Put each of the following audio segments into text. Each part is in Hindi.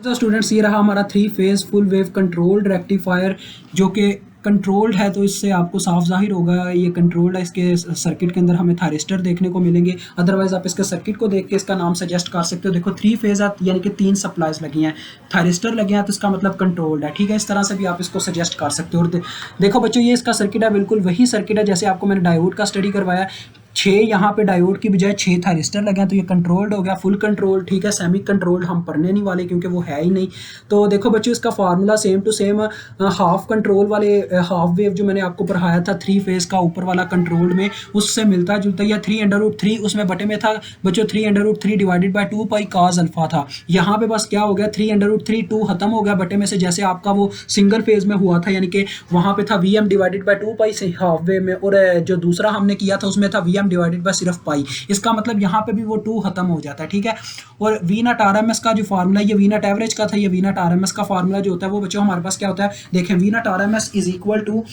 तो स्टूडेंट्स ये रहा हमारा 3 phase full wave controlled rectifier जो कि कंट्रोल्ड है, तो इससे आपको साफ जाहिर होगा ये कंट्रोल्ड है। इसके सर्किट के अंदर हमें थायरिस्टर देखने को मिलेंगे, अदरवाइज आप इसके सर्किट को देख के इसका नाम सजेस्ट कर सकते हो। देखो 3 फेज है यानी कि 3 सप्लाईज लगी हैं, थायरिस्टर लगे हैं, तो इसका मतलब कंट्रोल्ड है। ठीक है, इस तरह से भी आप इसको सजेस्ट कर सकते हो। और देखो बच्चों ये इसका सर्किट है, बिल्कुल वही सर्किट है जैसे आपको मैंने डायोड का स्टडी करवाया। 6 यहाँ पे डायोड की बजाय 6 थायरिस्टर लगे हैं, तो ये कंट्रोल्ड हो गया, फुल कंट्रोल। ठीक है, सेमी कंट्रोल्ड हम पढ़ने नहीं वाले क्योंकि वो है ही नहीं। तो देखो बच्चों इसका formula same to same half control वाले हाफ वेव जो मैंने आपको पढ़ाया था 3 फेज का ऊपर वाला कंट्रोल्ड में, उससे मिलता जुलता, या 3√3 उसमें बटे में था बच्चों, 3√3 divided by 2 pi cause alpha था। यहाँ पे बस क्या हो गया, 3√3 2 खत्म हो गया बटे में से, जैसे आपका वो सिंगल फेज में हुआ था, यानी कि वहाँ पे था Vm डिवाइडेड बाई 2 पाई से हाफ वेव में, और जो दूसरा हमने किया था उसमें था Vm डिवाइडेड बाय सिर्फ पाई। इसका मतलब यहाँ पे भी वो 2 खत्म हो जाता है। ठीक है, और वी नॉट आरएमएस का जो फार्मूला, ये वी नॉट एवरेज का था, ये वी नॉट आरएमएस का फार्मूला जो होता है वो बच्चों हमारे पास क्या होता है, देखें V naught RMS is equal to,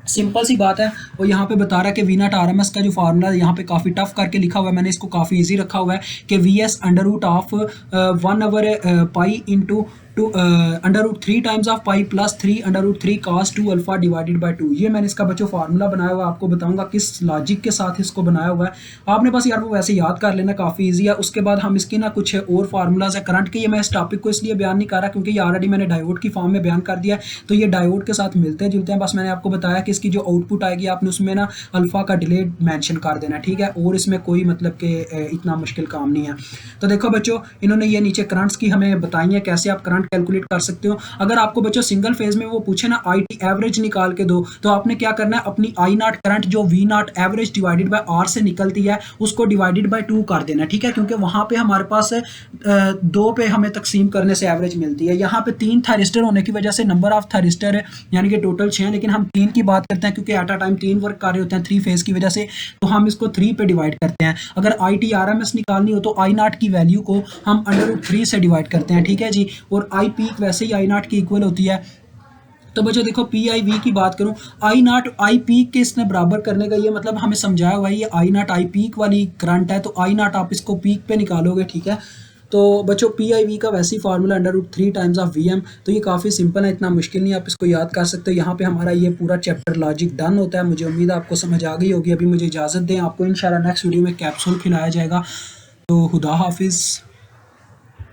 simple सी बात है। और यहाँ पे बता रहा है कि वी नॉट आरएमएस का जो फार्मूला यहाँ पे काफ़ी टफ करके लिखा हुआ है, मैंने इसको काफ़ी इजी रखा हुआ है कि V S under root of 1/पाई into under root 3 times of pi plus 3 under root 3 cos 2 alpha divided by 2। ये मैंने इसका बच्चों फार्मूला बनाया हुआ है, आपको बताऊंगा किस लॉजिक के साथ इसको बनाया हुआ है। आपने बस यार वो वैसे याद कर लेना, काफ़ी इजी है। उसके बाद हम इसकी ना कुछ और फार्मूलाज है करंट के, ये मैं इस टॉपिक को इसलिए बयान नहीं कर रहा क्योंकि ये ऑलरेडी मैंने डायोड की फॉर्म में बयान कर दिया है, तो ये डायोड के साथ मिलते जुलते हैं। बस मैंने आपको बताया कि इसकी जो आउटपुट आएगी आपने उसमें ना अल्फा का डिले मेंशन कर देना। ठीक है, और इसमें कोई मतलब कि इतना मुश्किल काम नहीं है। तो देखो बच्चों इन्होंने ये नीचे करंट्स की हमें बताई है कैसे आप करंट कैलकुलेट कर सकते हो। अगर आपको बच्चों सिंगल फेज में वो पूछे ना आई टी एवरेज निकाल के दो, तो आपने क्या करना है, अपनी आई नॉट करंट जो V nought average divided by R से निकलती है उसको डिवाइडेड बाय 2 कर देना। ठीक है, क्योंकि वहां पे हमारे पास 2 पे हमें तकसीम करने से एवरेज मिलती है। यहाँ पे 3 थायरिस्टर होने की वजह से नंबर ऑफ थायरिस्टर है यानी कि टोटल 6 है, लेकिन हम 3 की बात करते हैं क्योंकि एट अ टाइम 3 वर्क कर रहे होते हैं 3 फेज की वजह से, तो हम इसको 3 पे डिवाइड करते हैं। अगर I T R M S निकालनी हो तो आई नॉट की वैल्यू को हम अंडर रूट 3 से डिवाइड करते हैं। ठीक है जी, और आई पीक वैसे ही आई नॉट की इक्वल होती है। तो बच्चों देखो पी आई वी की बात करूं, आई नॉट आई पीक के इसने बराबर करने का ये मतलब हमें समझाया हुआ है, ये आई नॉट आई पीक वाली करंट है, तो आई नॉट आप इसको पीक पे निकालोगे। ठीक है, तो बच्चों पी आई वी का वैसे ही formula under root 3 times of V M, तो ये काफ़ी सिंपल है, इतना मुश्किल नहीं, आप इसको याद कर सकते हो। यहाँ पे हमारा ये पूरा चैप्टर लॉजिक डन होता है। मुझे उम्मीद है आपको समझ आ गई होगी। अभी मुझे इजाज़त दें, आपको इंशाल्लाह नेक्स्ट वीडियो में कैप्सूल खिलाया जाएगा। तो खुदा हाफिज़।